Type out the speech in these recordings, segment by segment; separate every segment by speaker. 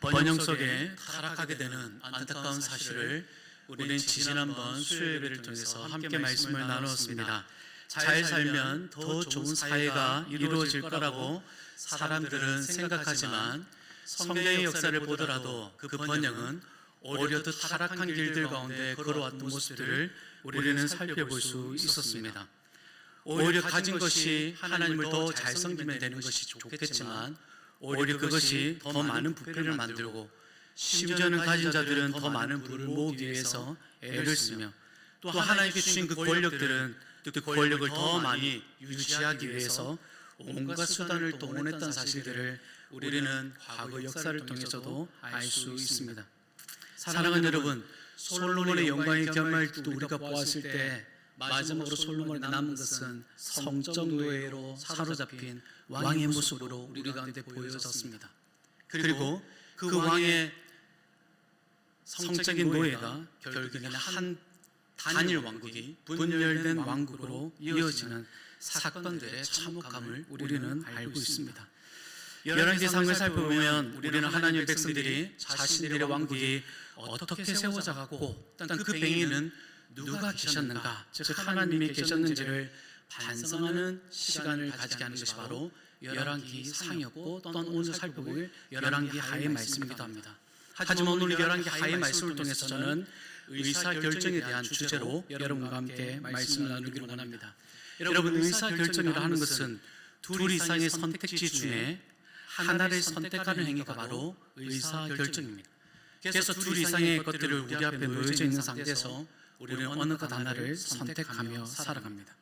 Speaker 1: 번영 속에 타락하게 되는 안타까운 사실을 우리는 지난번 수요예배를 통해서 함께 말씀을 나누었습니다. 잘 살면 더 좋은 사회가 이루어질 거라고 사람들은 생각하지만 성경의 역사를 보더라도 그 번영은 오히려 더 타락한 길들 가운데 걸어왔던 모습들을 우리는 살펴볼 수 있었습니다. 오히려 가진 것이 하나님을 더 잘 섬기면 되는 것이 좋겠지만 오히려 그것이 더 많은 부패를 만들고 심지어는 가진 자들은 더 많은 부를 모으기 위해서 애를 쓰며 또 하나님께 주신 그 권력들은 그 권력을 더 많이 유지하기 위해서 온갖 수단을 동원했던 사실들을 우리는 과거 역사를 통해서도 알 수 있습니다. 사랑하는 여러분, 솔로몬의 영광의 결말도 우리가 보았을 때 마지막으로 솔로몬이 남은 것은 성적 노예로 사로잡힌 왕의 모습으로 우리 가운데 보여졌습니다. 그리고 그 왕의 성적인 노예가 결국에는 한 단일 왕국이 분열된 왕국으로 이어지는 사건들의 참혹함을 우리는 알고 있습니다. 열왕기상을 살펴보면 우리는 하나님의 백성들이 자신들의 왕국이 어떻게 세워져가고 그 배에는 누가 계셨는가, 즉 하나님이 계셨는지를 반성하는 시간을 가지게 하는 것이 바로 열왕기상이었고 또한 오늘 살펴볼 열왕기하의 말씀이기도 합니다. 하지만 오늘 열왕기 하의 말씀을 통해서 저는 의사결정에 대한 주제로 여러분과 함께 말씀을 나누기를 원합니다. 여러분, 의사결정이라 하는 것은 둘 이상의 선택지 중에 하나를 선택하는 행위가 바로 의사결정입니다. 그래서 둘 이상의 것들을 우리 앞에 놓여져 있는 상태에서 우리는 어느 것 하나를 선택하며 살아갑니다.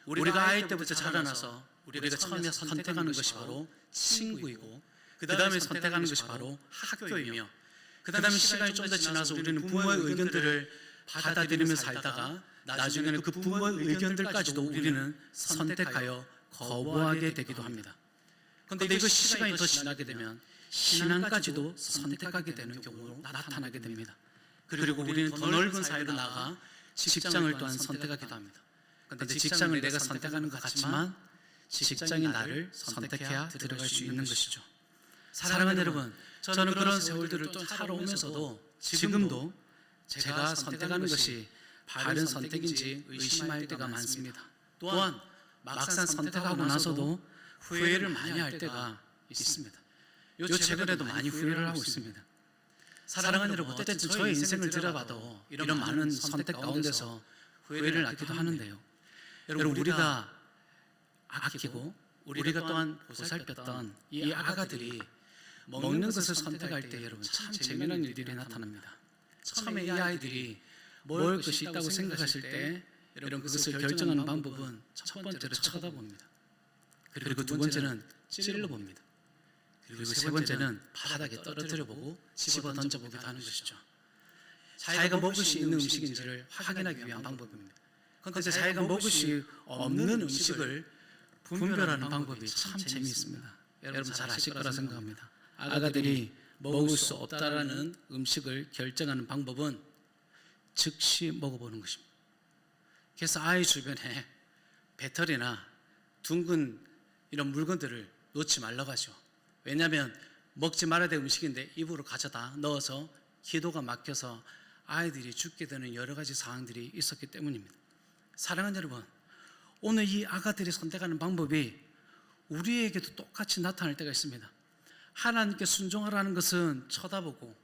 Speaker 1: 우리가 아이 때부터 자라나서 우리가 처음에 선택하는 것이 바로 친구이고 그 다음에 선택하는 것이 바로 학교이며 그 다음에 시간이 좀 더 지나서 우리는 부모의 의견들을 받아들이며 살다가 나중에는 그 부모의 의견들까지도 우리는 선택하여 거부하게 되기도 합니다. 그런데 이거 시간이 더 지나게 되면 신앙까지도 선택하게 되는 경우로 나타나게 됩니다. 그리고 우리는 더 넓은 사회로 나가 직장을 또한 선택하기도 합니다. 그런데 직장을 내가 선택하는 것 같지만 직장이 나를 선택해야 들어갈 수 있는 것이죠. 사랑하는 여러분, 저는 그런 세월들을 또 살아오면서도 지금도 제가 선택하는 것이 바른 선택인지 의심할 때가 많습니다. 또한 막상 선택하고 나서도 후회를 많이 할 때가 있습니다. 요 최근에도 많이 후회를 하고 있습니다. 사랑하는 여러분, 어쨌든 저의 인생을 들어봐도 이런 많은 선택 가운데서 후회를 하기도 하는데요. 여러분, 우리가 아끼고 우리가 또한 보살폈던 이 아가들이 먹는 것을 선택할 때 여러분 참 재미난 일들이 나타납니다. 처음에 이 아이들이 먹을 것이 있다고 생각하실 때 여러분 그것을 결정하는 방법은 첫 번째로 쳐다봅니다. 그리고 두 번째는 찔러봅니다. 그리고 세 번째는 바닥에 떨어뜨려보고 집어 던져보기도 하는 것이죠. 자기가 먹을 수 있는 음식인지를 확인하기 위한 방법입니다. 그런데 자기가 먹을 수 없는 음식을 분별하는 방법이 참 재미있습니다. 여러분 잘 아실 거라 생각합니다. 아가들이 먹을 수 없다라는 음식을 결정하는 방법은 즉시 먹어보는 것입니다. 그래서 아이 주변에 배터리나 둥근 이런 물건들을 놓지 말라고 하죠. 왜냐하면 먹지 말아야 될 음식인데 입으로 가져다 넣어서 기도가 막혀서 아이들이 죽게 되는 여러 가지 상황들이 있었기 때문입니다. 사랑하는 여러분, 오늘 이 아가들이 선택하는 방법이 우리에게도 똑같이 나타날 때가 있습니다. 하나님께 순종하라는 것은 쳐다보고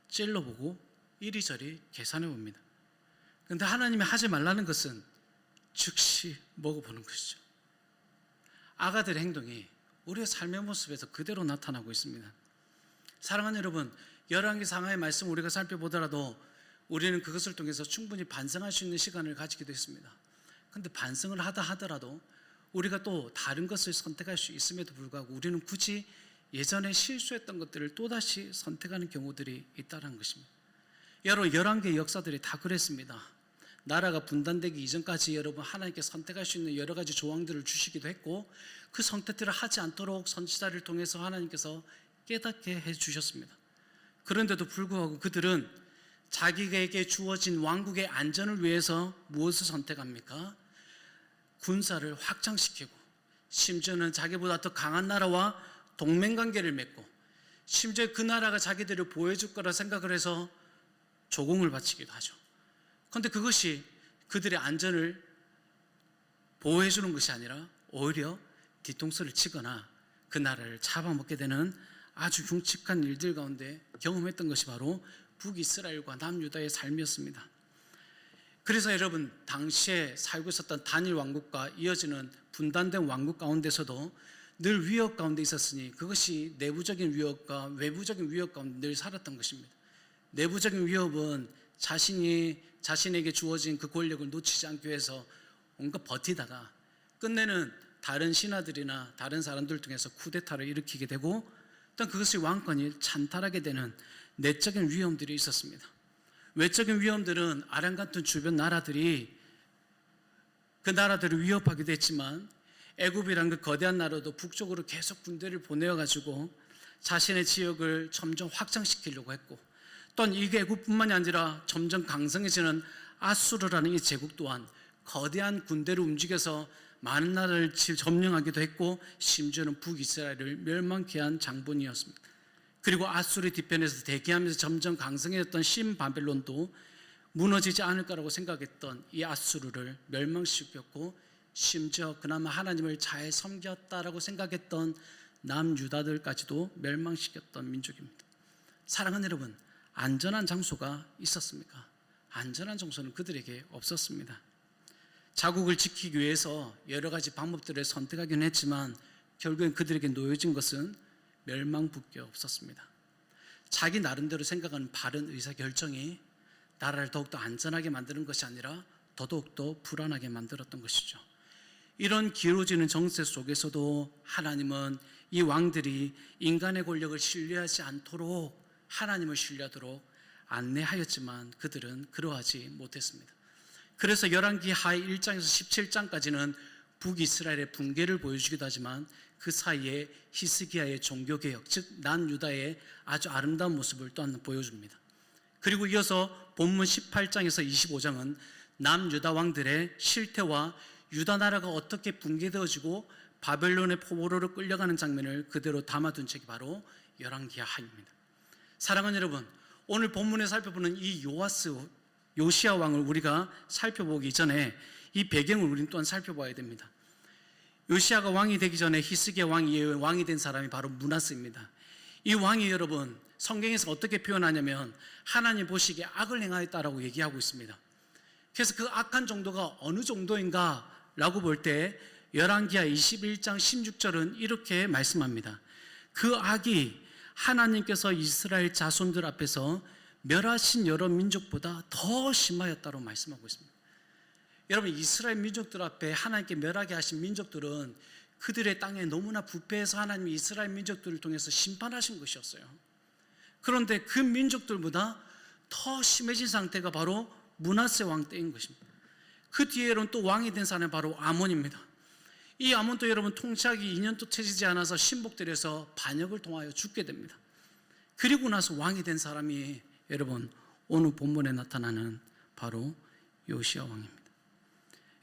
Speaker 1: 찔러보고 이리저리 계산해 봅니다. 그런데 하나님이 하지 말라는 것은 즉시 먹어보는 것이죠. 아가들의 행동이 우리의 삶의 모습에서 그대로 나타나고 있습니다. 사랑하는 여러분, 열왕기상하의 말씀 우리가 살펴보더라도 우리는 그것을 통해서 충분히 반성할 수 있는 시간을 가지기도 했습니다. 그런데 반성을 하더라도 우리가 또 다른 것을 선택할 수 있음에도 불구하고 우리는 굳이 예전에 실수했던 것들을 또다시 선택하는 경우들이 있다는 것입니다. 여러분, 11개의 역사들이 다 그랬습니다. 나라가 분단되기 이전까지 여러분 하나님께 선택할 수 있는 여러 가지 조항들을 주시기도 했고 그 선택들을 하지 않도록 선지자를 통해서 하나님께서 깨닫게 해주셨습니다. 그런데도 불구하고 그들은 자기에게 주어진 왕국의 안전을 위해서 무엇을 선택합니까? 군사를 확장시키고 심지어는 자기보다 더 강한 나라와 동맹관계를 맺고 심지어 그 나라가 자기들을 보호해줄 거라 생각을 해서 조공을 바치기도 하죠. 그런데 그것이 그들의 안전을 보호해주는 것이 아니라 오히려 뒤통수를 치거나 그 나라를 잡아먹게 되는 아주 흉측한 일들 가운데 경험했던 것이 바로 북이스라엘과 남유다의 삶이었습니다. 그래서 여러분, 당시에 살고 있었던 단일 왕국과 이어지는 분단된 왕국 가운데서도 늘 위협 가운데 있었으니 그것이 내부적인 위협과 외부적인 위협 가운데 늘 살았던 것입니다. 내부적인 위협은 자신에게 주어진 그 권력을 놓치지 않기 위해서 뭔가 버티다가 끝내는 다른 신하들이나 다른 사람들 통해서 쿠데타를 일으키게 되고 또 그것이 왕권이 찬탈하게 되는 내적인 위험들이 있었습니다. 외적인 위험들은 아람 같은 주변 나라들이 그 나라들을 위협하기도 했지만 애굽이란 그 거대한 나라도 북쪽으로 계속 군대를 보내어가지고 자신의 지역을 점점 확장시키려고 했고 또한 이 애굽뿐만이 아니라 점점 강성해지는 아수르라는 이 제국 또한 거대한 군대를 움직여서 많은 나라를 점령하기도 했고 심지어는 북이스라엘을 멸망케 한 장본이었습니다. 그리고 아수르 뒤편에서 대기하면서 점점 강성해졌던 신바벨론도 무너지지 않을 거라고 생각했던 이 아수르를 멸망시켰고 심지어 그나마 하나님을 잘 섬겼다라고 생각했던 남유다들까지도 멸망시켰던 민족입니다. 사랑하는 여러분, 안전한 장소가 있었습니까? 안전한 장소는 그들에게 없었습니다. 자국을 지키기 위해서 여러 가지 방법들을 선택하긴 했지만 결국엔 그들에게 놓여진 것은 멸망밖에 없었습니다. 자기 나름대로 생각하는 바른 의사결정이 나라를 더욱더 안전하게 만드는 것이 아니라 더더욱더 불안하게 만들었던 것이죠. 이런 기울어지는 정세 속에서도 하나님은 이 왕들이 인간의 권력을 신뢰하지 않도록 하나님을 신뢰하도록 안내하였지만 그들은 그러하지 못했습니다. 그래서 열왕기 하위 1장에서 17장까지는 북이스라엘의 붕괴를 보여주기도 하지만 그 사이에 히스기야의 종교개혁, 즉 남유다의 아주 아름다운 모습을 또한 보여줍니다. 그리고 이어서 본문 18장에서 25장은 남유다 왕들의 실태와 유다 나라가 어떻게 붕괴되어지고 바벨론의 포로로 끌려가는 장면을 그대로 담아둔 책이 바로 열왕기 하입니다. 사랑하는 여러분, 오늘 본문에 살펴보는 이 요시야 왕을 우리가 살펴보기 전에 이 배경을 우리는 또한 살펴봐야 됩니다. 요시야가 왕이 되기 전에 히스기야 왕이 된 사람이 바로 므낫세입니다. 이 왕이 여러분 성경에서 어떻게 표현하냐면 하나님 보시기에 악을 행하였다라고 얘기하고 있습니다. 그래서 그 악한 정도가 어느 정도인가 라고 볼 때 열왕기하 21장 16절은 이렇게 말씀합니다. 그 악이 하나님께서 이스라엘 자손들 앞에서 멸하신 여러 민족보다 더 심하였다고 말씀하고 있습니다. 여러분, 이스라엘 민족들 앞에 하나님께 멸하게 하신 민족들은 그들의 땅에 너무나 부패해서 하나님이 이스라엘 민족들을 통해서 심판하신 것이었어요. 그런데 그 민족들보다 더 심해진 상태가 바로 므낫세 왕 때인 것입니다. 그 뒤에는 또 왕이 된 사람이 바로 아몬입니다. 이 아몬도 여러분 통치하기 2년도 채지지 않아서 신복들에서 반역을 통하여 죽게 됩니다. 그리고 나서 왕이 된 사람이 여러분 오늘 본문에 나타나는 바로 요시야 왕입니다.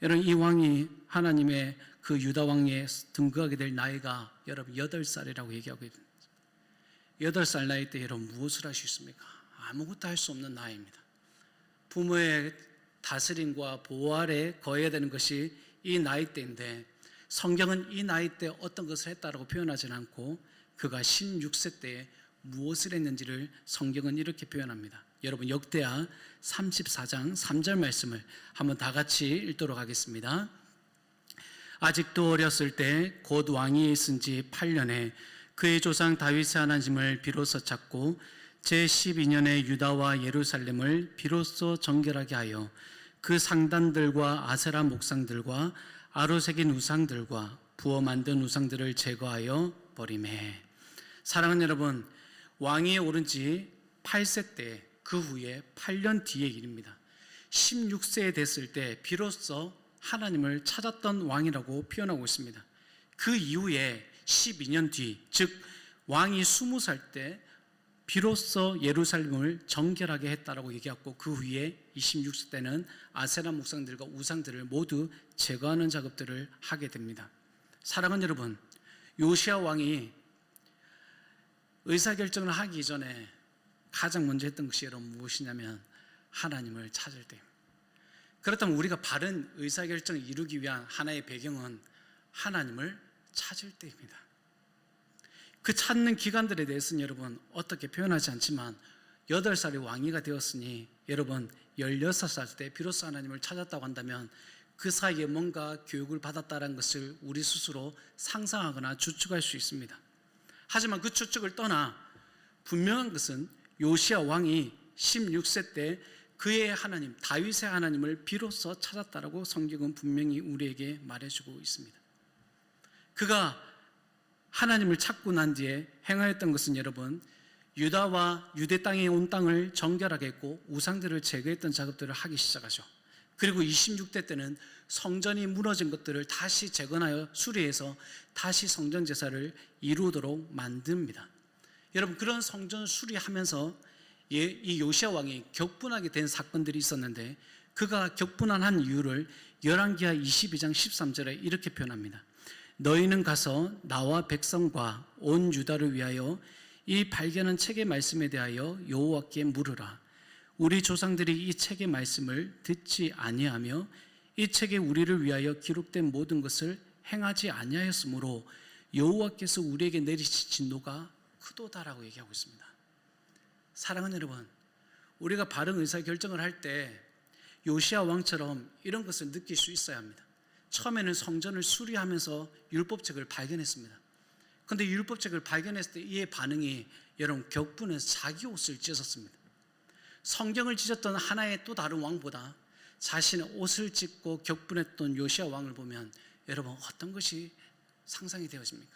Speaker 1: 여러분, 이 왕이 하나님의 그 유다 왕에 등극하게 될 나이가 여러분 8살이라고 얘기하고 있습니다. 8살 나이 때 여러분 무엇을 할 수 있습니까? 아무것도 할 수 없는 나이입니다. 부모의 다스림과 보호 아래 거해야 되는 것이 이 나이 때인데 성경은 이 나이 때 어떤 것을 했다라고 표현하지는 않고 그가 16세 때에 무엇을 했는지를 성경은 이렇게 표현합니다. 여러분 역대하 34장 3절 말씀을 한번 다 같이 읽도록 하겠습니다. 아직도 어렸을 때 곧 왕이 있은 지 8년에 그의 조상 다윗의 하나님을 비로소 찾고 제12년에 유다와 예루살렘을 비로소 정결하게 하여 그 상단들과 아세라 목상들과 아로새긴 우상들과 부어 만든 우상들을 제거하여 버리매. 사랑하는 여러분, 왕위에 오른 지 8세 때 그 후에 8년 뒤의 일입니다. 16세에 됐을 때 비로소 하나님을 찾았던 왕이라고 표현하고 있습니다. 그 이후에 12년 뒤, 즉 왕이 20살 때 비로소 예루살렘을 정결하게 했다라고 얘기했고 그 후에 26세 때는 아세라 목상들과 우상들을 모두 제거하는 작업들을 하게 됩니다. 사랑하는 여러분, 요시야 왕이 의사결정을 하기 전에 가장 먼저 했던 것이 여러분 무엇이냐면 하나님을 찾을 때입니다. 그렇다면 우리가 바른 의사결정을 이루기 위한 하나의 배경은 하나님을 찾을 때입니다. 그 찾는 기간들에 대해서는 여러분 어떻게 표현하지 않지만 8살의 왕위가 되었으니 여러분 16살 때 비로소 하나님을 찾았다고 한다면 그 사이에 뭔가 교육을 받았다는 것을 우리 스스로 상상하거나 추측할 수 있습니다. 하지만 그 추측을 떠나 분명한 것은 요시야 왕이 16세 때 그의 하나님 다윗의 하나님을 비로소 찾았다라고 성경은 분명히 우리에게 말해주고 있습니다. 그가 하나님을 찾고 난 뒤에 행하였던 것은 여러분 유다와 유대 땅에 온 땅을 정결하게 했고 우상들을 제거했던 작업들을 하기 시작하죠. 그리고 26대 때는 성전이 무너진 것들을 다시 재건하여 수리해서 다시 성전 제사를 이루도록 만듭니다. 여러분 그런 성전 수리하면서 이 요시야 왕이 격분하게 된 사건들이 있었는데 그가 격분한 이유를 열왕기하 22장 13절에 이렇게 표현합니다. 너희는 가서 나와 백성과 온 유다를 위하여 이 발견한 책의 말씀에 대하여 여호와께 물으라. 우리 조상들이 이 책의 말씀을 듣지 아니하며 이 책에 우리를 위하여 기록된 모든 것을 행하지 아니하였으므로 여호와께서 우리에게 내리신 진노가 크도다라고 얘기하고 있습니다. 사랑하는 여러분, 우리가 바른 의사결정을 할 때 요시야 왕처럼 이런 것을 느낄 수 있어야 합니다. 처음에는 성전을 수리하면서 율법책을 발견했습니다. 그런데 율법책을 발견했을 때 이의 반응이 여러분 격분해서 자기 옷을 찢었습니다. 성경을 찢었던 하나의 또 다른 왕보다 자신의 옷을 찢고 격분했던 요시야 왕을 보면 여러분 어떤 것이 상상이 되어집니까?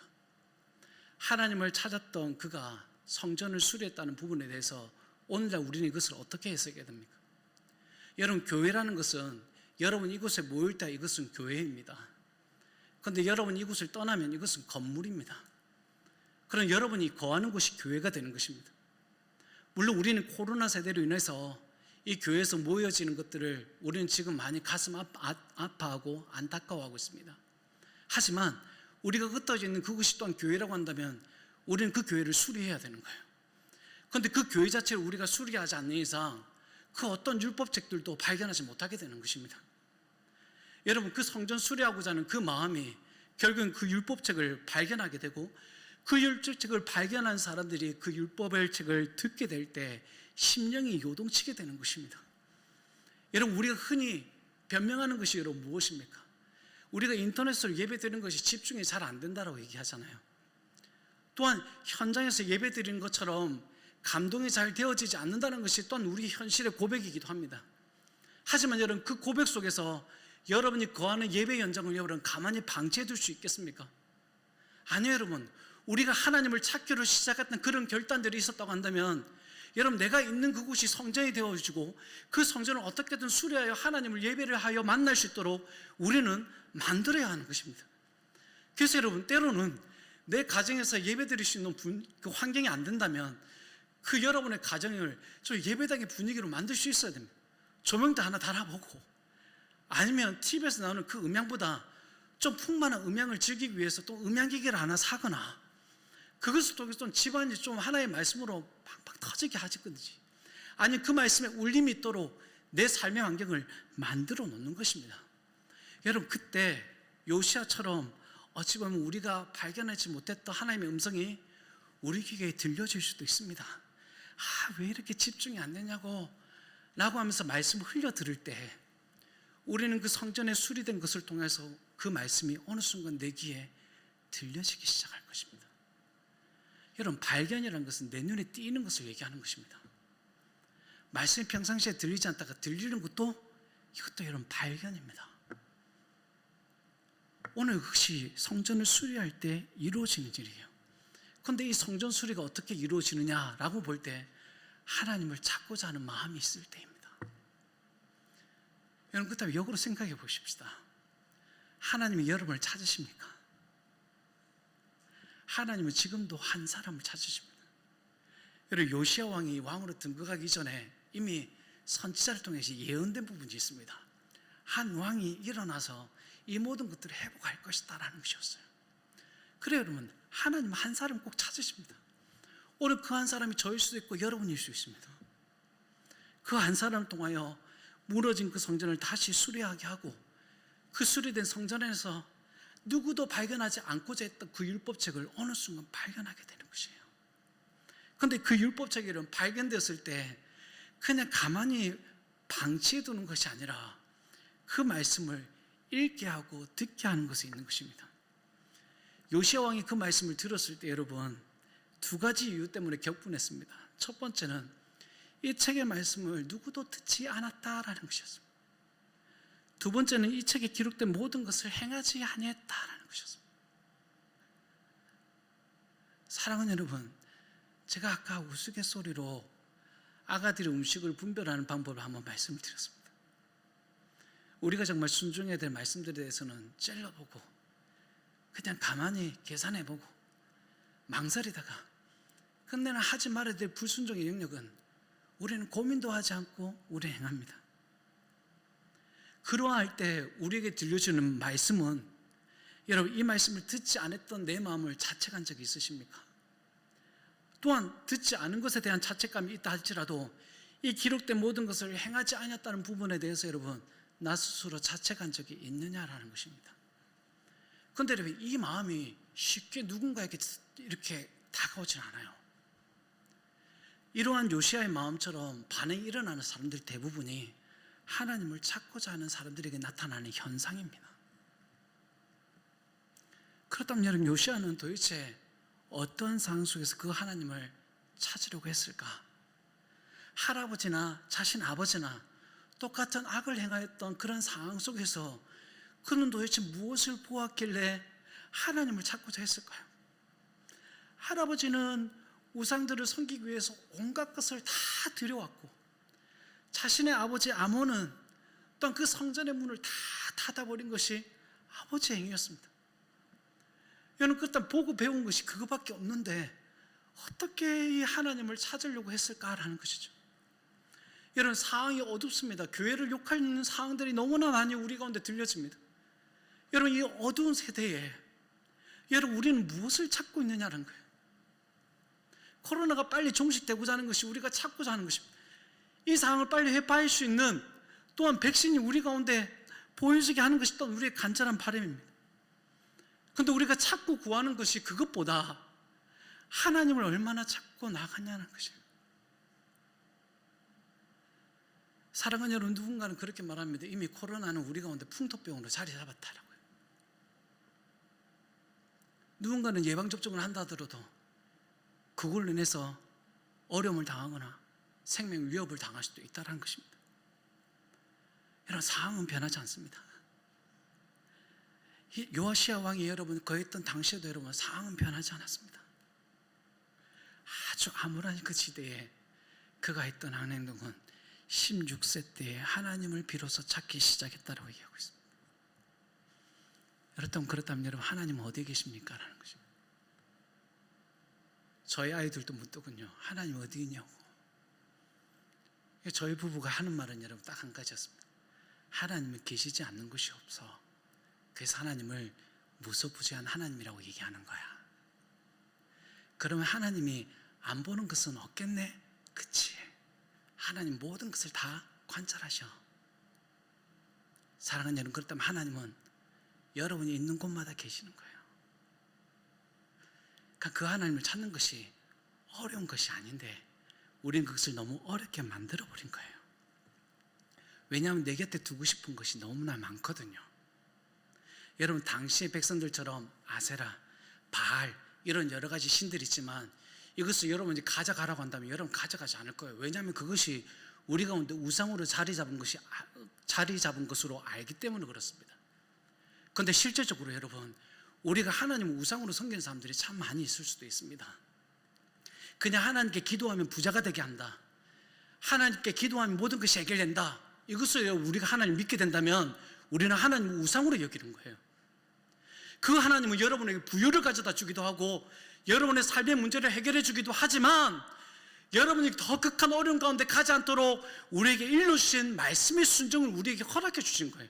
Speaker 1: 하나님을 찾았던 그가 성전을 수리했다는 부분에 대해서 오늘날 우리는 이것을 어떻게 해석해야 됩니까? 여러분 교회라는 것은 여러분 이곳에 모일 때 이것은 교회입니다. 그런데 여러분 이곳을 떠나면 이것은 건물입니다. 그럼 여러분이 거하는 곳이 교회가 되는 것입니다. 물론 우리는 코로나 세대로 인해서 이 교회에서 모여지는 것들을 우리는 지금 많이 가슴 아파하고 안타까워하고 있습니다. 하지만 우리가 흩어져 있는 그곳이 또한 교회라고 한다면 우리는 그 교회를 수리해야 되는 거예요. 그런데 그 교회 자체를 우리가 수리하지 않는 이상 그 어떤 율법책들도 발견하지 못하게 되는 것입니다. 여러분 그 성전 수리하고자 하는 그 마음이 결국은 그 율법책을 발견하게 되고 그 율법책을 발견한 사람들이 그 율법의 책을 듣게 될 때 심령이 요동치게 되는 것입니다. 여러분 우리가 흔히 변명하는 것이 여러분 무엇입니까? 우리가 인터넷으로 예배드리는 것이 집중이 잘 안 된다고 얘기하잖아요. 또한 현장에서 예배드리는 것처럼 감동이 잘 되어지지 않는다는 것이 또한 우리 현실의 고백이기도 합니다. 하지만 여러분 그 고백 속에서 여러분이 거하는 예배 현장을 여러분 가만히 방치해 둘 수 있겠습니까? 아니요 여러분, 우리가 하나님을 찾기로 시작했던 그런 결단들이 있었다고 한다면 여러분 내가 있는 그곳이 성전이 되어지고 그 성전을 어떻게든 수리하여 하나님을 예배를 하여 만날 수 있도록 우리는 만들어야 하는 것입니다. 그래서 여러분 때로는 내 가정에서 예배드릴 수 있는 그 환경이 안 된다면 그 여러분의 가정을 좀 예배당의 분위기로 만들 수 있어야 됩니다. 조명도 하나 달아보고 아니면 TV에서 나오는 그 음향보다 좀 풍만한 음향을 즐기기 위해서 또 음향기기를 하나 사거나 그것을 통해서 좀 집안이 좀 하나의 말씀으로 팡팡 터지게 하시든지 아니면 그 말씀에 울림이 있도록 내 삶의 환경을 만들어 놓는 것입니다. 여러분 그때 요시야처럼 어찌 보면 우리가 발견하지 못했던 하나님의 음성이 우리 귀에 들려질 수도 있습니다. 왜 이렇게 집중이 안 되냐고 라고 하면서 말씀을 흘려 들을 때 우리는 그 성전에 수리된 것을 통해서 그 말씀이 어느 순간 내 귀에 들려지기 시작할 것입니다. 여러분 발견이라는 것은 내 눈에 띄는 것을 얘기하는 것입니다. 말씀이 평상시에 들리지 않다가 들리는 것도 이것도 여러분 발견입니다. 오늘 그것이 성전을 수리할 때 이루어지는 일이에요. 그런데 이 성전 수리가 어떻게 이루어지느냐라고 볼 때 하나님을 찾고자 하는 마음이 있을 때입니다. 여러분 그렇다면 역으로 생각해 보십시다. 하나님이 여러분을 찾으십니까? 하나님은 지금도 한 사람을 찾으십니다. 여러분 요시야 왕이 왕으로 등극하기 전에 이미 선지자를 통해서 예언된 부분이 있습니다. 한 왕이 일어나서 이 모든 것들을 회복할 것이다 라는 것이었어요. 그래요 여러분 하나님은 한 사람 꼭 찾으십니다. 오늘 그 한 사람이 저일 수도 있고 여러분일 수 있습니다. 그 한 사람을 통하여 무너진 그 성전을 다시 수리하게 하고 그 수리된 성전 안에서 누구도 발견하지 않고자 했던 그 율법책을 어느 순간 발견하게 되는 것이에요. 그런데 그 율법책이 발견되었을 때 그냥 가만히 방치해 두는 것이 아니라 그 말씀을 읽게 하고 듣게 하는 것에 있는 것입니다. 요시야 왕이 그 말씀을 들었을 때 여러분 두 가지 이유 때문에 격분했습니다. 첫 번째는 이 책의 말씀을 누구도 듣지 않았다라는 것이었습니다. 두 번째는 이 책에 기록된 모든 것을 행하지 아니했다라는 것이었습니다. 사랑하는 여러분, 제가 아까 우스갯소리로 아가들의 음식을 분별하는 방법을 한번 말씀을 드렸습니다. 우리가 정말 순종해야 될 말씀들에 대해서는 찔러보고 그냥 가만히 계산해보고 망설이다가 근데는 하지 말아야 될 불순종의 영역은 우리는 고민도 하지 않고 우리 행합니다. 그러할 때 우리에게 들려주는 말씀은 여러분 이 말씀을 듣지 않았던 내 마음을 자책한 적이 있으십니까? 또한 듣지 않은 것에 대한 자책감이 있다 할지라도 이 기록된 모든 것을 행하지 않았다는 부분에 대해서 여러분 나 스스로 자책한 적이 있느냐라는 것입니다. 그런데 여러분 이 마음이 쉽게 누군가에게 이렇게 다가오진 않아요. 이러한 요시야의 마음처럼 반응이 일어나는 사람들 대부분이 하나님을 찾고자 하는 사람들에게 나타나는 현상입니다. 그렇다면 여러분 요시야는 도대체 어떤 상황 속에서 그 하나님을 찾으려고 했을까? 할아버지나 자신 아버지나 똑같은 악을 행하였던 그런 상황 속에서 그는 도대체 무엇을 보았길래 하나님을 찾고자 했을까요? 할아버지는 우상들을 섬기기 위해서 온갖 것을 다 들여왔고 자신의 아버지 아몬은 또한 그 성전의 문을 다 닫아버린 것이 아버지의 행위였습니다. 여러분 그때 보고 배운 것이 그거밖에 없는데 어떻게 이 하나님을 찾으려고 했을까라는 것이죠. 여러분 상황이 어둡습니다. 교회를 욕하는 상황들이 너무나 많이 우리 가운데 들려집니다. 여러분 이 어두운 세대에 여러분 우리는 무엇을 찾고 있느냐는 거예요. 코로나가 빨리 종식되고자 하는 것이 우리가 찾고자 하는 것입니다. 이 상황을 빨리 해파할 수 있는 또한 백신이 우리 가운데 보여지게 하는 것이 또한 우리의 간절한 바람입니다. 그런데 우리가 찾고 구하는 것이 그것보다 하나님을 얼마나 찾고 나가냐는 것이에요. 사랑하는 여러분 누군가는 그렇게 말합니다. 이미 코로나는 우리 가운데 풍토병으로 자리 잡았다라고요. 누군가는 예방접종을 한다 하더라도 그걸로 인해서 어려움을 당하거나 생명 위협을 당할 수도 있다는 것입니다. 여러분 상황은 변하지 않습니다. 요시야 왕이 여러분 거했던 당시에도 여러분 상황은 변하지 않았습니다. 아주 암울한 그 시대에 그가 했던 행동은 16세 때에 하나님을 비로소 찾기 시작했다고 얘기하고 있습니다. 그렇다면 여러분 하나님은 어디에 계십니까? 라는 것입니다. 저희 아이들도 묻더군요. 하나님 어디 있냐고. 저희 부부가 하는 말은 여러분 딱 한 가지였습니다. 하나님은 계시지 않는 것이 없어. 그래서 하나님을 무소부지한 하나님이라고 얘기하는 거야. 그러면 하나님이 안 보는 것은 없겠네? 그치? 하나님 모든 것을 다 관찰하셔. 사랑하는 여러분, 그렇다면 하나님은 여러분이 있는 곳마다 계시는 거예요. 그러니까 그 하나님을 찾는 것이 어려운 것이 아닌데 우리는 그것을 너무 어렵게 만들어버린 거예요. 왜냐하면 내 곁에 두고 싶은 것이 너무나 많거든요. 여러분 당시의 백성들처럼 아세라, 바알 이런 여러 가지 신들이 있지만 이것을 여러분이 가져가라고 한다면 여러분 가져가지 않을 거예요. 왜냐하면 그것이 우리 가운데 우상으로 자리 잡은 것으로 알기 때문에 그렇습니다. 그런데 실제적으로 여러분 우리가 하나님을 우상으로 섬기는 사람들이 참 많이 있을 수도 있습니다. 그냥 하나님께 기도하면 부자가 되게 한다, 하나님께 기도하면 모든 것이 해결된다, 이것을 우리가 하나님을 믿게 된다면 우리는 하나님을 우상으로 여기는 거예요. 그 하나님은 여러분에게 부유를 가져다 주기도 하고 여러분의 삶의 문제를 해결해 주기도 하지만 여러분이 더 극한 어려움 가운데 가지 않도록 우리에게 일러주신 말씀의 순종을 우리에게 허락해 주신 거예요.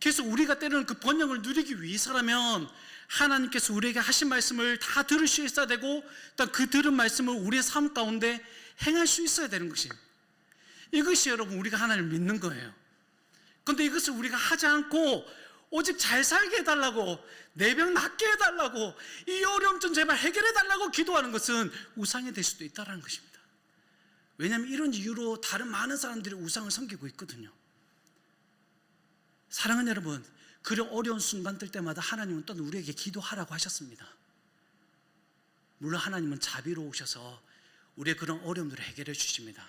Speaker 1: 그래서 우리가 때로는 그 번영을 누리기 위해서라면 하나님께서 우리에게 하신 말씀을 다 들을 수 있어야 되고, 또 그 들은 말씀을 우리의 삶 가운데 행할 수 있어야 되는 것입니다. 이것이 여러분 우리가 하나님을 믿는 거예요. 그런데 이것을 우리가 하지 않고 오직 잘 살게 해달라고, 내 병 낫게 해달라고, 이 어려움 좀 제발 해결해달라고 기도하는 것은 우상이 될 수도 있다는 것입니다. 왜냐하면 이런 이유로 다른 많은 사람들이 우상을 섬기고 있거든요. 사랑하는 여러분, 그런 어려운 순간들 때마다 하나님은 또 우리에게 기도하라고 하셨습니다. 물론 하나님은 자비로우셔서 우리의 그런 어려움들을 해결해 주십니다.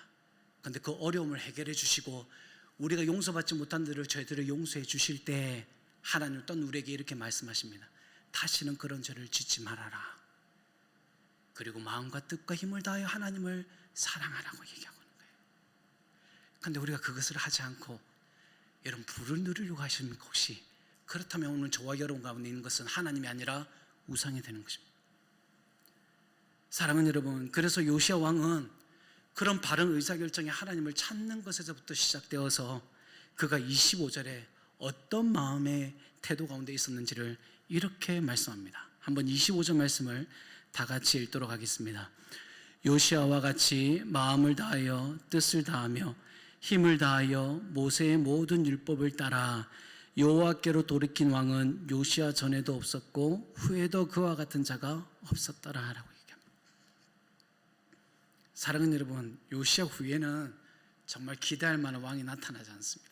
Speaker 1: 그런데 그 어려움을 해결해 주시고 우리가 용서받지 못한 들을 저희들을 용서해 주실 때 하나님은 또 우리에게 이렇게 말씀하십니다. 다시는 그런 죄를 짓지 말아라. 그리고 마음과 뜻과 힘을 다하여 하나님을 사랑하라고 얘기하고 있는 거예요. 그런데 우리가 그것을 하지 않고 여러분 불을 누리려고 하십니까 혹시? 그렇다면 오늘 저와 여러분 가운데 있는 것은 하나님이 아니라 우상이 되는 것입니다. 사랑하는 여러분, 그래서 요시야 왕은 그런 바른 의사결정이 하나님을 찾는 것에서부터 시작되어서 그가 25절에 어떤 마음의 태도 가운데 있었는지를 이렇게 말씀합니다. 한번 25절 말씀을 다 같이 읽도록 하겠습니다. 요시야와 같이 마음을 다하여 뜻을 다하며 힘을 다하여 모세의 모든 율법을 따라 여호와께로 돌이킨 왕은 요시야 전에도 없었고 후에도 그와 같은 자가 없었더라 라고 얘기합니다. 사랑하는 여러분, 요시야 후에는 정말 기대할 만한 왕이 나타나지 않습니다.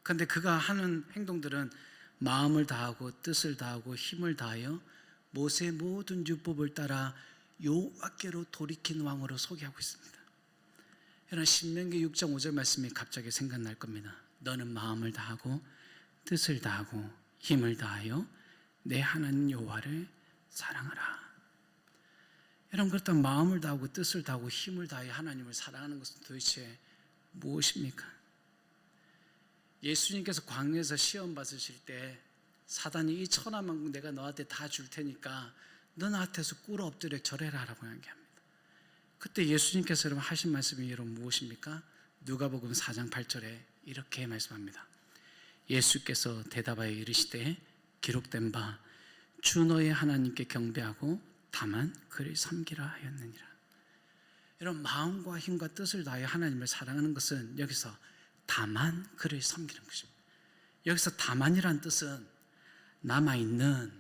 Speaker 1: 그런데 그가 하는 행동들은 마음을 다하고 뜻을 다하고 힘을 다하여 모세의 모든 율법을 따라 여호와께로 돌이킨 왕으로 소개하고 있습니다. 여러분, 신명기 6장 5절 말씀이 갑자기 생각날 겁니다. 너는 마음을 다하고 뜻을 다하고 힘을 다하여 내 하나님 여호와를 사랑하라. 여러분, 그렇다면 마음을 다하고 뜻을 다하고 힘을 다하여 하나님을 사랑하는 것은 도대체 무엇입니까? 예수님께서 광야에서 시험 받으실 때 사단이 이 천하만국 내가 너한테 다 줄 테니까 너 나한테서 꿇어 엎드려 절해라 라고 얘기합니다. 그때 예수님께서 여러분 하신 말씀이 여러분 무엇입니까? 누가복음 4장 8절에 이렇게 말씀합니다. 예수께서 대답하여 이르시되 기록된 바 주 너의 하나님께 경배하고 다만 그를 섬기라 하였느니라. 여러분, 마음과 힘과 뜻을 다하여 하나님을 사랑하는 것은 여기서 다만 그를 섬기는 것입니다. 여기서 다만이란 뜻은 남아있는,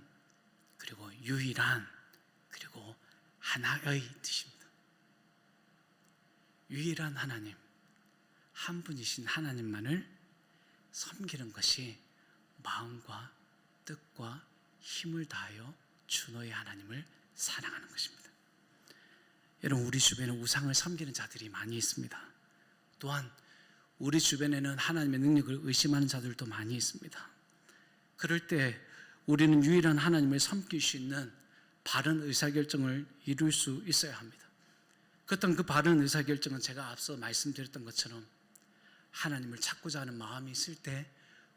Speaker 1: 그리고 유일한, 그리고 하나의 뜻입니다. 유일한 하나님, 한 분이신 하나님만을 섬기는 것이 마음과 뜻과 힘을 다하여 주 너의 하나님을 사랑하는 것입니다. 여러분, 우리 주변에 우상을 섬기는 자들이 많이 있습니다. 또한 우리 주변에는 하나님의 능력을 의심하는 자들도 많이 있습니다. 그럴 때 우리는 유일한 하나님을 섬길 수 있는 바른 의사결정을 이룰 수 있어야 합니다. 그렇다면 그 바른 의사결정은 제가 앞서 말씀드렸던 것처럼 하나님을 찾고자 하는 마음이 있을 때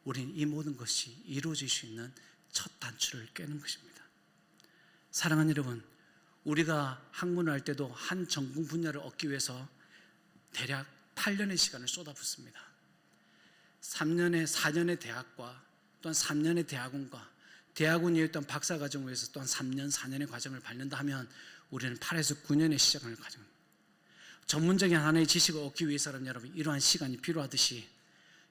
Speaker 1: 우리는 이 모든 것이 이루어질 수 있는 첫 단추를 꿰는 것입니다. 사랑하는 여러분, 우리가 학문을 할 때도 한 전공 분야를 얻기 위해서 대략 8년의 시간을 쏟아붓습니다. 4년의 대학과 또한 3년의 대학원과 대학원이 또한 박사과정을 위해서 또한 3년, 4년의 과정을 밟는다 하면 우리는 8에서 9년의 시간을 가져갑니다. 전문적인 하나의 지식을 얻기 위해서는 여러분 이러한 시간이 필요하듯이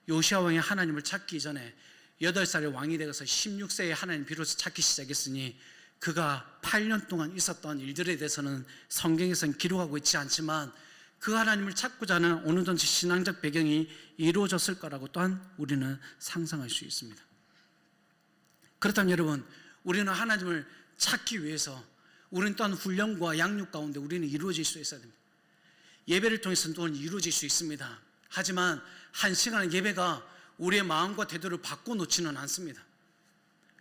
Speaker 1: 요시야 왕이 하나님을 찾기 전에 8살의 왕이 되어서 16세에 하나님 비로소 찾기 시작했으니 그가 8년 동안 있었던 일들에 대해서는 성경에서는 기록하고 있지 않지만 그 하나님을 찾고자 하는 어느 정도 신앙적 배경이 이루어졌을 거라고 또한 우리는 상상할 수 있습니다. 그렇다면 여러분, 우리는 하나님을 찾기 위해서 우리는 또한 훈련과 양육 가운데 우리는 이루어질 수 있어야 됩니다. 예배를 통해서는 또한 이루어질 수 있습니다. 하지만 한 시간의 예배가 우리의 마음과 태도를 바꿔놓지는 않습니다.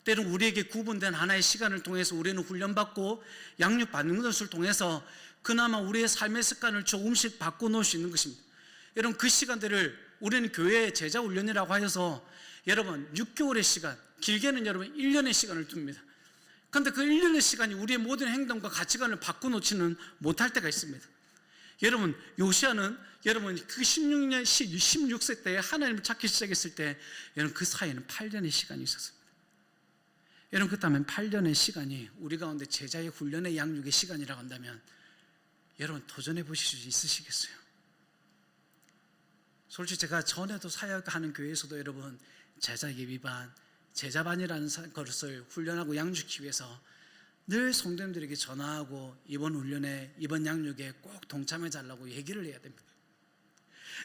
Speaker 1: 때론 우리에게 구분된 하나의 시간을 통해서 우리는 훈련받고 양육받는 것을 통해서 그나마 우리의 삶의 습관을 조금씩 바꿔놓을 수 있는 것입니다. 여러분, 그 시간들을 우리는 교회의 제자 훈련이라고 하여서 여러분 6개월의 시간, 길게는 여러분 1년의 시간을 둡니다. 그런데 그 1년의 시간이 우리의 모든 행동과 가치관을 바꿔놓지는 못할 때가 있습니다. 여러분, 요시야는 여러분 그 16세 때에 하나님을 찾기 시작했을 때 여러분 그 사이에는 8년의 시간이 있었습니다. 여러분, 그렇다면 8년의 시간이 우리 가운데 제자의 훈련의 양육의 시간이라고 한다면 여러분 도전해 보실 수 있으시겠어요? 솔직히 제가 전에도 사역하는 교회에서도 여러분 제자 예비반, 제자반이라는 것을 훈련하고 양육하기 위해서 늘 성도님들에게 전화하고 이번 훈련에, 이번 양육에 꼭 동참해 달라고 얘기를 해야 됩니다.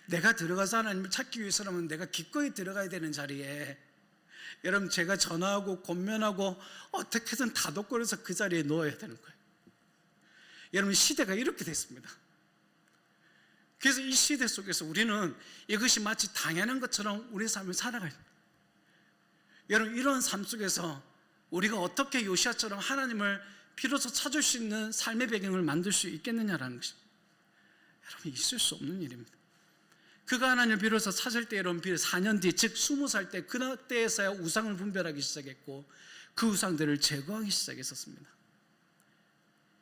Speaker 1: 내가 들어가서 하나님을 찾기 위해서라면 내가 기꺼이 들어가야 되는 자리에 여러분 제가 전화하고 권면하고 어떻게든 다독거려서 그 자리에 놓아야 되는 거예요. 여러분 시대가 이렇게 됐습니다. 그래서 이 시대 속에서 우리는 이것이 마치 당연한 것처럼 우리의 삶을 살아가야 됩니다. 여러분 이런 삶 속에서 우리가 어떻게 요시아처럼 하나님을 비로소 찾을 수 있는 삶의 배경을 만들 수 있겠느냐라는 것입니다. 여러분 있을 수 없는 일입니다. 그가 하나님을 비로소 찾을 때 여러분 4년 뒤, 즉 20살 때 그때에서야 우상을 분별하기 시작했고 그 우상들을 제거하기 시작했었습니다.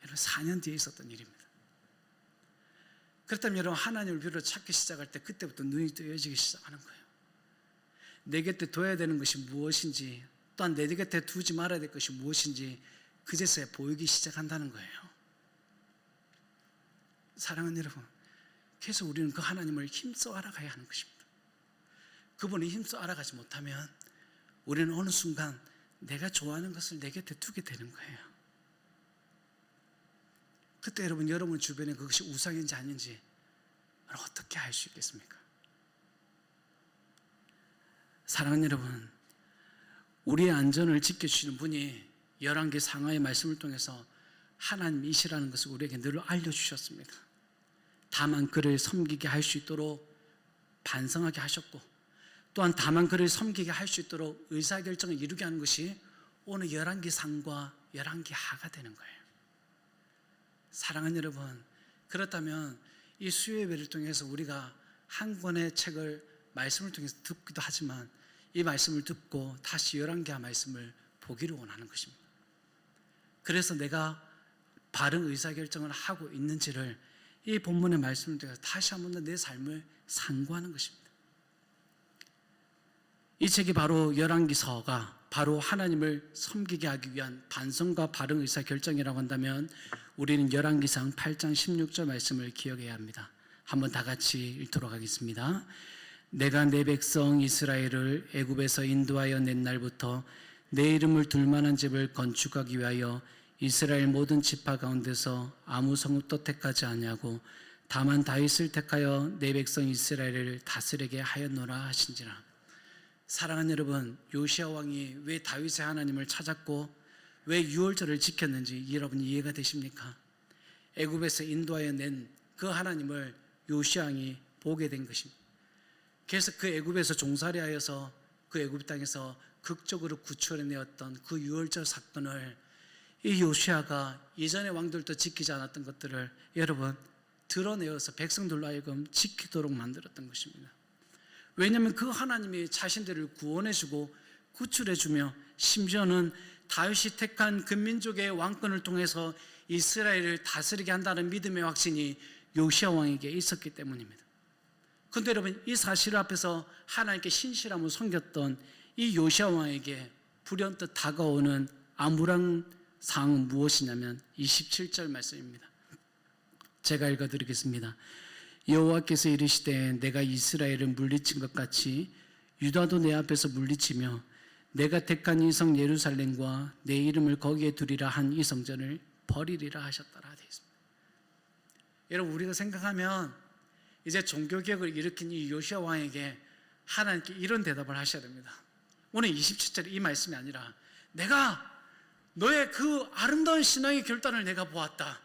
Speaker 1: 여러분 4년 뒤에 있었던 일입니다. 그렇다면 여러분 하나님을 비로소 찾기 시작할 때 그때부터 눈이 뜨여지기 시작하는 거예요. 내 곁에 둬야 되는 것이 무엇인지, 또한 내 곁에 두지 말아야 될 것이 무엇인지 그제서야 보이기 시작한다는 거예요. 사랑하는 여러분, 그래서 우리는 그 하나님을 힘써 알아가야 하는 것입니다. 그분이 힘써 알아가지 못하면 우리는 어느 순간 내가 좋아하는 것을 내 곁에 두게 되는 거예요. 그때 여러분 주변에 그것이 우상인지 아닌지 어떻게 알 수 있겠습니까? 사랑하는 여러분, 우리의 안전을 지켜주시는 분이 열왕기 상하의 말씀을 통해서 하나님이시라는 것을 우리에게 늘 알려주셨습니다. 다만 그를 섬기게 할 수 있도록 반성하게 하셨고, 또한 다만 그를 섬기게 할 수 있도록 의사결정을 이루게 하는 것이 오늘 열왕기 상과 열왕기 하가 되는 거예요. 사랑하는 여러분, 그렇다면 이 수요예배를 통해서 우리가 한 권의 책을 말씀을 통해서 듣기도 하지만 이 말씀을 듣고 다시 열왕기하 말씀을 보기를 원하는 것입니다. 그래서 내가 바른 의사결정을 하고 있는지를 이 본문의 말씀을 통해서 다시 한 번 더 내 삶을 상고하는 것입니다. 이 책이 바로 열왕기서가 바로 하나님을 섬기게 하기 위한 반성과 바른 의사결정이라고 한다면 우리는 열왕기상 8장 16절 말씀을 기억해야 합니다. 한번 다 같이 읽도록 하겠습니다. 내가 내 백성 이스라엘을 애굽에서 인도하여 낸 날부터 내 이름을 둘 만한 집을 건축하기 위하여 이스라엘 모든 지파 가운데서 아무 성읍도 택하지 아니하고 다만 다윗을 택하여 내 백성 이스라엘을 다스리게 하였노라 하신지라. 사랑하는 여러분, 요시야 왕이 왜 다윗의 하나님을 찾았고 왜 유월절을 지켰는지 여러분 이해가 되십니까? 애굽에서 인도하여 낸 그 하나님을 요시야 왕이 보게 된 것입니다. 그래서 그 애굽에서 종살이하여서 그 애굽 땅에서 극적으로 구출해내었던 그 유월절 사건을 이 요시야가 이전의 왕들도 지키지 않았던 것들을 여러분 드러내어서 백성들로 하여금 지키도록 만들었던 것입니다. 왜냐하면 그 하나님이 자신들을 구원해주고 구출해주며 심지어는 다윗이 택한 그 민족의 왕권을 통해서 이스라엘을 다스리게 한다는 믿음의 확신이 요시야 왕에게 있었기 때문입니다. 그런데 여러분 이 사실 앞에서 하나님께 신실함을 섬겼던 이 요시야 왕에게 불현듯 다가오는 암울한 상황은 무엇이냐면 27절 말씀입니다. 제가 읽어드리겠습니다. 여호와께서 이르시되 내가 이스라엘을 물리친 것 같이 유다도 내 앞에서 물리치며 내가 택한 이 성 예루살렘과 내 이름을 거기에 두리라 한 이 성전을 버리리라 하셨더라 되어 있습니다. 여러분 우리가 생각하면 이제 종교개혁을 일으킨 이 요시야 왕에게 하나님께 이런 대답을 하셔야 됩니다. 오늘 27절에 이 말씀이 아니라 내가 너의 그 아름다운 신앙의 결단을 내가 보았다.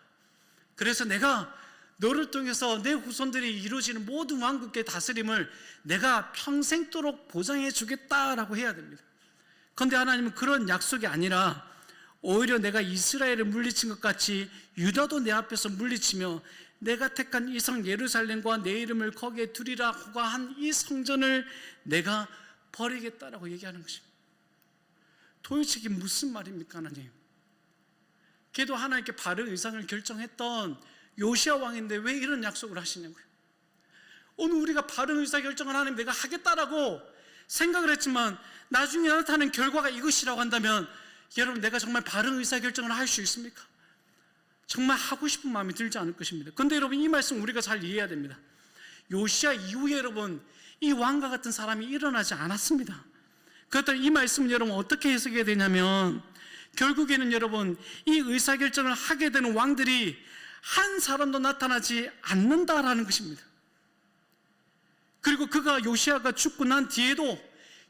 Speaker 1: 그래서 내가 너를 통해서 내 후손들이 이루어지는 모든 왕국의 다스림을 내가 평생도록 보장해 주겠다라고 해야 됩니다. 그런데 하나님은 그런 약속이 아니라 오히려 내가 이스라엘을 물리친 것 같이 유다도 내 앞에서 물리치며 내가 택한 이 성 예루살렘과 내 이름을 거기에 두리라 호가한 이 성전을 내가 버리겠다라고 얘기하는 것입니다. 도대체 이게 무슨 말입니까 하나님? 걔도 하나님께 바른 의상을 결정했던 요시야 왕인데 왜 이런 약속을 하시냐고요. 오늘 우리가 바른 의사결정을 하나님 내가 하겠다라고 생각을 했지만 나중에 나타나는 결과가 이것이라고 한다면 여러분, 내가 정말 바른 의사결정을 할 수 있습니까? 정말 하고 싶은 마음이 들지 않을 것입니다. 그런데 여러분, 이 말씀 우리가 잘 이해해야 됩니다. 요시야 이후에 여러분, 이 왕과 같은 사람이 일어나지 않았습니다. 그렇다면 이 말씀은 여러분 어떻게 해석해야 되냐면, 결국에는 여러분, 이 의사결정을 하게 되는 왕들이 한 사람도 나타나지 않는다라는 것입니다. 그리고 그가 요시야가 죽고 난 뒤에도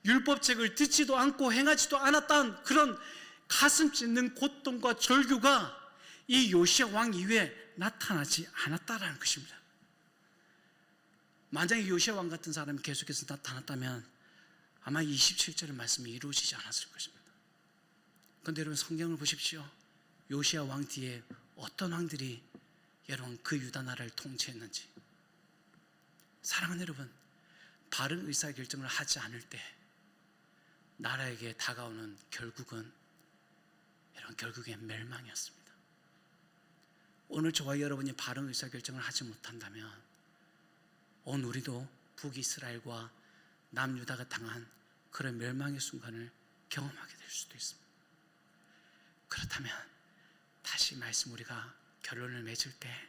Speaker 1: 율법책을 듣지도 않고 행하지도 않았던 그런 가슴 찢는 고통과 절규가 이 요시야 왕 이후에 나타나지 않았다라는 것입니다. 만약에 요시야 왕 같은 사람이 계속해서 나타났다면 아마 27절의 말씀이 이루어지지 않았을 것입니다. 그런데 여러분, 성경을 보십시오. 요시야 왕 뒤에 어떤 왕들이 여러분 그 유다 나라를 통치했는지. 사랑하는 여러분, 바른 의사결정을 하지 않을 때 나라에게 다가오는 결국은 여러분, 결국엔 멸망이었습니다. 오늘 저와 여러분이 바른 의사결정을 하지 못한다면 오늘 우리도 북이스라엘과 남유다가 당한 그런 멸망의 순간을 경험하게 될 수도 있습니다. 그렇다면 다시 말씀 우리가 결론을 맺을 때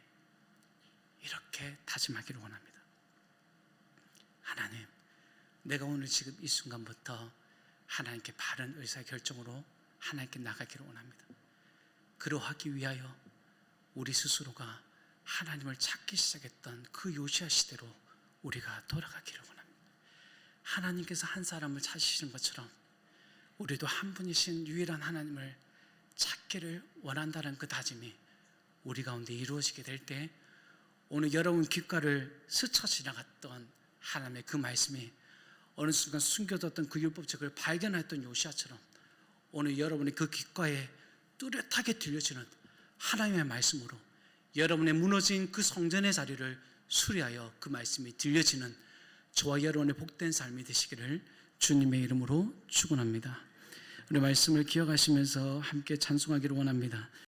Speaker 1: 이렇게 다짐하기를 원합니다. 하나님, 내가 오늘 지금 이 순간부터 하나님께 바른 의사결정으로 하나님께 나가기를 원합니다. 그러하기 위하여 우리 스스로가 하나님을 찾기 시작했던 그 요시야 시대로 우리가 돌아가기를 원합니다. 하나님께서 한 사람을 찾으시는 것처럼 우리도 한 분이신 유일한 하나님을 찾기를 원한다는 그 다짐이 우리 가운데 이루어지게 될 때 오늘 여러분 귓가를 스쳐 지나갔던 하나님의 그 말씀이 어느 순간 숨겨뒀던 그 율법책을 발견했던 요시야처럼 오늘 여러분의 그 귓가에 뚜렷하게 들려지는 하나님의 말씀으로 여러분의 무너진 그 성전의 자리를 수리하여 그 말씀이 들려지는 저와 여러분의 복된 삶이 되시기를 주님의 이름으로 축원합니다. 우리 말씀을 기억하시면서 함께 찬송하기를 원합니다.